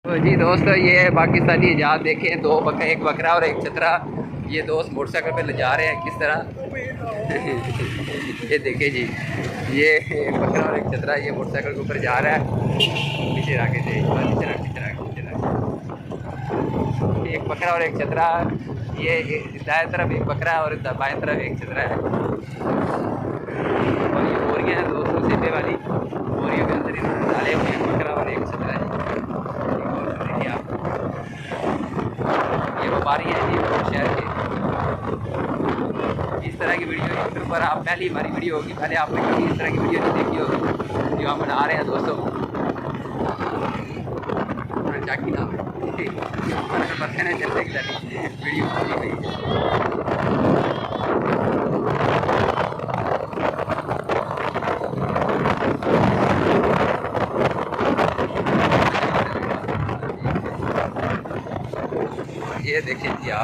तो जी दोस्तों, ये पाकिस्तानी जहाज देखें, दो बकरा, एक बकरा और एक चतरा। ये दोस्त मोटरसाइकिल पे ले जा रहे हैं किस तरह। ये देखे जी, ये एक बकरा और एक चतरा, ये मोटरसाइकिल के ऊपर जा रहा है। नीचे रखे थे, नीचे रख। एक बकरा और एक चतरा, ये दाएं तरफ एक बकरा और बाएं तरफ एक चतरा है। और ये बोरियाँ हैं दोस्तों, सीधे वाली बोरियों के अंदर इन्होंने डाले हुए हैं बकरा और एक चतरा है। ये व्यापारी है जी शहर के। इस तरह की वीडियो यूट्यूब पर आप पहली हमारी वीडियो होगी, पहले आपने कभी इस तरह की वीडियो नहीं देखी होगी जो हम बना रहे हैं दोस्तों। चाकी नाम पता नहीं चलता कि वीडियो पूरी हुई है। ये देखिए जी आप।